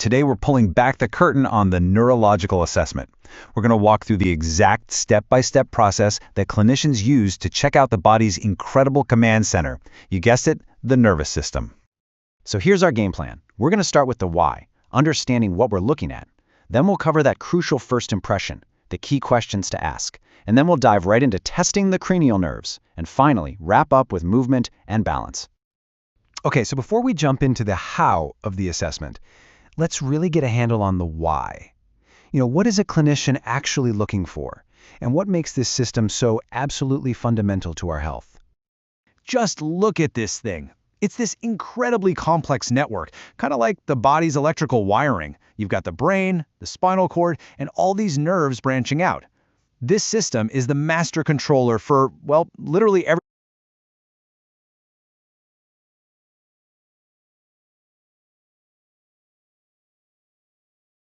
Today we're pulling back the curtain on the neurological assessment. We're going to walk through the exact step-by-step process that clinicians use to check out the body's incredible command center. You guessed it, the nervous system. So here's our game plan. We're going to start with the why, understanding what we're looking at. Then we'll cover that crucial first impression, the key questions to ask. And then we'll dive right into testing the cranial nerves. And finally, wrap up with movement and balance. Okay, so before we jump into the how of the assessment, let's really get a handle on the why. What is a clinician actually looking for? And what makes this system so absolutely fundamental to our health? Just look at this thing. It's this incredibly complex network, kind of like the body's electrical wiring. You've got the brain, the spinal cord, and all these nerves branching out. This system is the master controller for, well, literally everything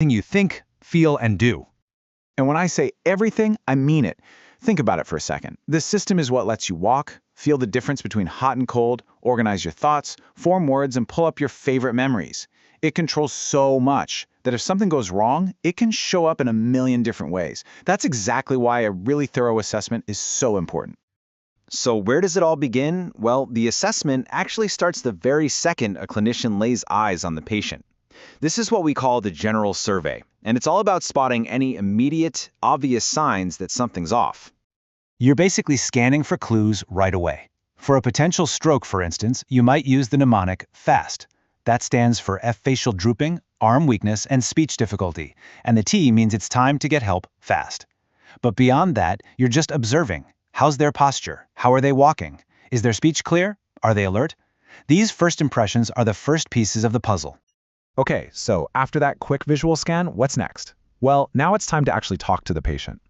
you think, feel, and do. And when I say everything, I mean it. Think about it for a second. This system is what lets you walk, feel the difference between hot and cold, organize your thoughts, form words, and pull up your favorite memories. It controls so much that if something goes wrong, it can show up in a million different ways. That's exactly why a really thorough assessment is so important. So where does it all begin? Well, the assessment actually starts the very second a clinician lays eyes on the patient. This is what we call the general survey, and it's all about spotting any immediate, obvious signs that something's off. You're basically scanning for clues right away. For a potential stroke, for instance, you might use the mnemonic FAST. That stands for F facial drooping, arm weakness, and speech difficulty, and the T means it's time to get help fast. But beyond that, you're just observing. How's their posture? How are they walking? Is their speech clear? Are they alert? These first impressions are the first pieces of the puzzle. Okay, so after that quick visual scan, what's next? Well, now it's time to actually talk to the patient.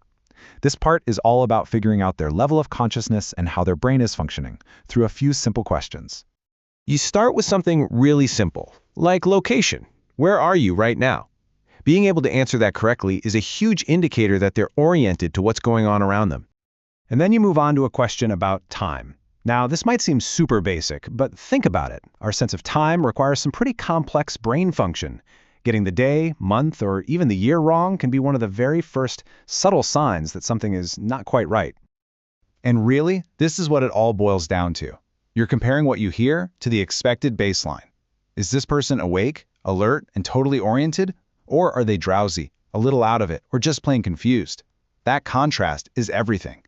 This part is all about figuring out their level of consciousness and how their brain is functioning through a few simple questions. You start with something really simple, like location. Where are you right now? Being able to answer that correctly is a huge indicator that they're oriented to what's going on around them. And then you move on to a question about time. Now, this might seem super basic, but think about it. Our sense of time requires some pretty complex brain function. Getting the day, month, or even the year wrong can be one of the very first subtle signs that something is not quite right. And really, this is what it all boils down to. You're comparing what you hear to the expected baseline. Is this person awake, alert, and totally oriented? Or are they drowsy, a little out of it, or just plain confused? That contrast is everything.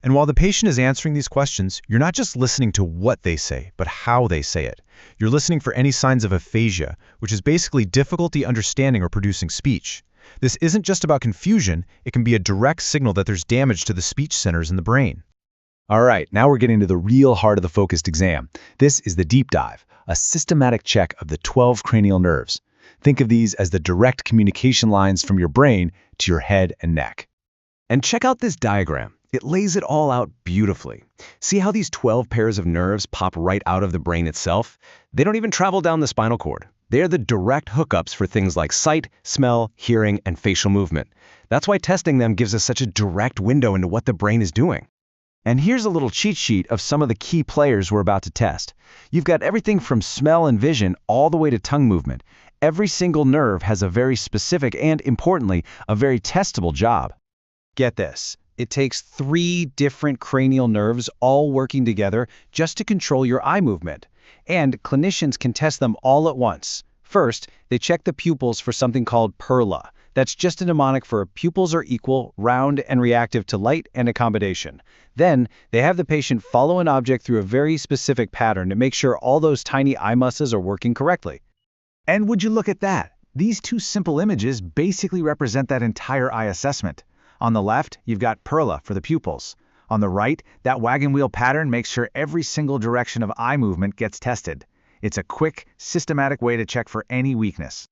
And while the patient is answering these questions, you're not just listening to what they say, but how they say it. You're listening for any signs of aphasia, which is basically difficulty understanding or producing speech. This isn't just about confusion, it can be a direct signal that there's damage to the speech centers in the brain. All right, now we're getting to the real heart of the focused exam. This is the deep dive, a systematic check of the 12 cranial nerves. Think of these as the direct communication lines from your brain to your head and neck. And check out this diagram. It lays it all out beautifully. See how these 12 pairs of nerves pop right out of the brain itself? They don't even travel down the spinal cord. They're the direct hookups for things like sight, smell, hearing, and facial movement. That's why testing them gives us such a direct window into what the brain is doing. And here's a little cheat sheet of some of the key players we're about to test. You've got everything from smell and vision all the way to tongue movement. Every single nerve has a very specific and, importantly, a very testable job. Get this. It takes 3 different cranial nerves all working together just to control your eye movement. And clinicians can test them all at once. First, they check the pupils for something called PERLA. That's just a mnemonic for pupils are equal, round, and reactive to light and accommodation. Then, they have the patient follow an object through a very specific pattern to make sure all those tiny eye muscles are working correctly. And would you look at that? These 2 simple images basically represent that entire eye assessment. On the left, you've got PERLA for the pupils. On the right, that wagon wheel pattern makes sure every single direction of eye movement gets tested. It's a quick, systematic way to check for any weakness.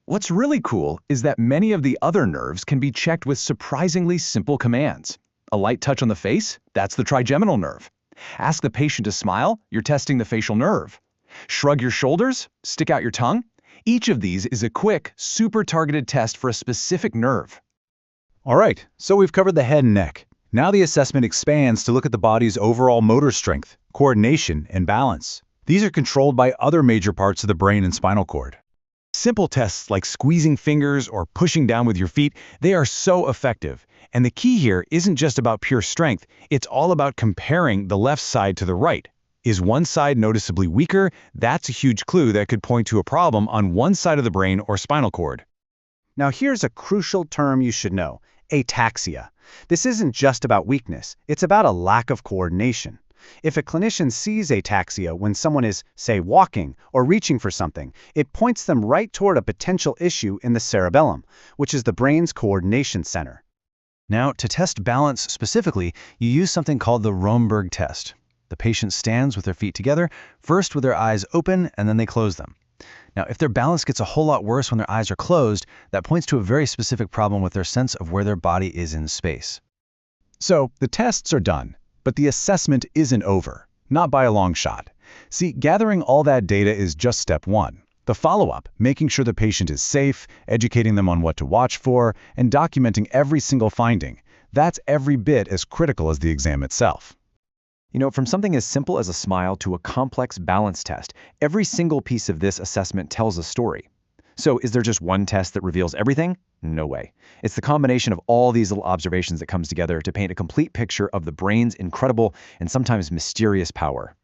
What's really cool is that many of the other nerves can be checked with surprisingly simple commands. A light touch on the face? That's the trigeminal nerve. Ask the patient to smile? You're testing the facial nerve. Shrug your shoulders? Stick out your tongue? Each of these is a quick, super targeted test for a specific nerve. All right, so we've covered the head and neck. Now the assessment expands to look at the body's overall motor strength, coordination, and balance. These are controlled by other major parts of the brain and spinal cord. Simple tests like squeezing fingers or pushing down with your feet, they are so effective. And the key here isn't just about pure strength, it's all about comparing the left side to the right. Is one side noticeably weaker? That's a huge clue that could point to a problem on one side of the brain or spinal cord. Now here's a crucial term you should know: ataxia. This isn't just about weakness, it's about a lack of coordination. If a clinician sees ataxia when someone is, say, walking or reaching for something, it points them right toward a potential issue in the cerebellum, which is the brain's coordination center. Now, to test balance specifically, you use something called the Romberg test. The patient stands with their feet together, first with their eyes open, and then they close them. Now, if their balance gets a whole lot worse when their eyes are closed, that points to a very specific problem with their sense of where their body is in space. So, the tests are done, but the assessment isn't over. Not by a long shot. See, gathering all that data is just step one. The follow-up, making sure the patient is safe, educating them on what to watch for, and documenting every single finding, that's every bit as critical as the exam itself. You know, from something as simple as a smile to a complex balance test, every single piece of this assessment tells a story. So is there just one test that reveals everything? No way. It's the combination of all these little observations that comes together to paint a complete picture of the brain's incredible and sometimes mysterious power.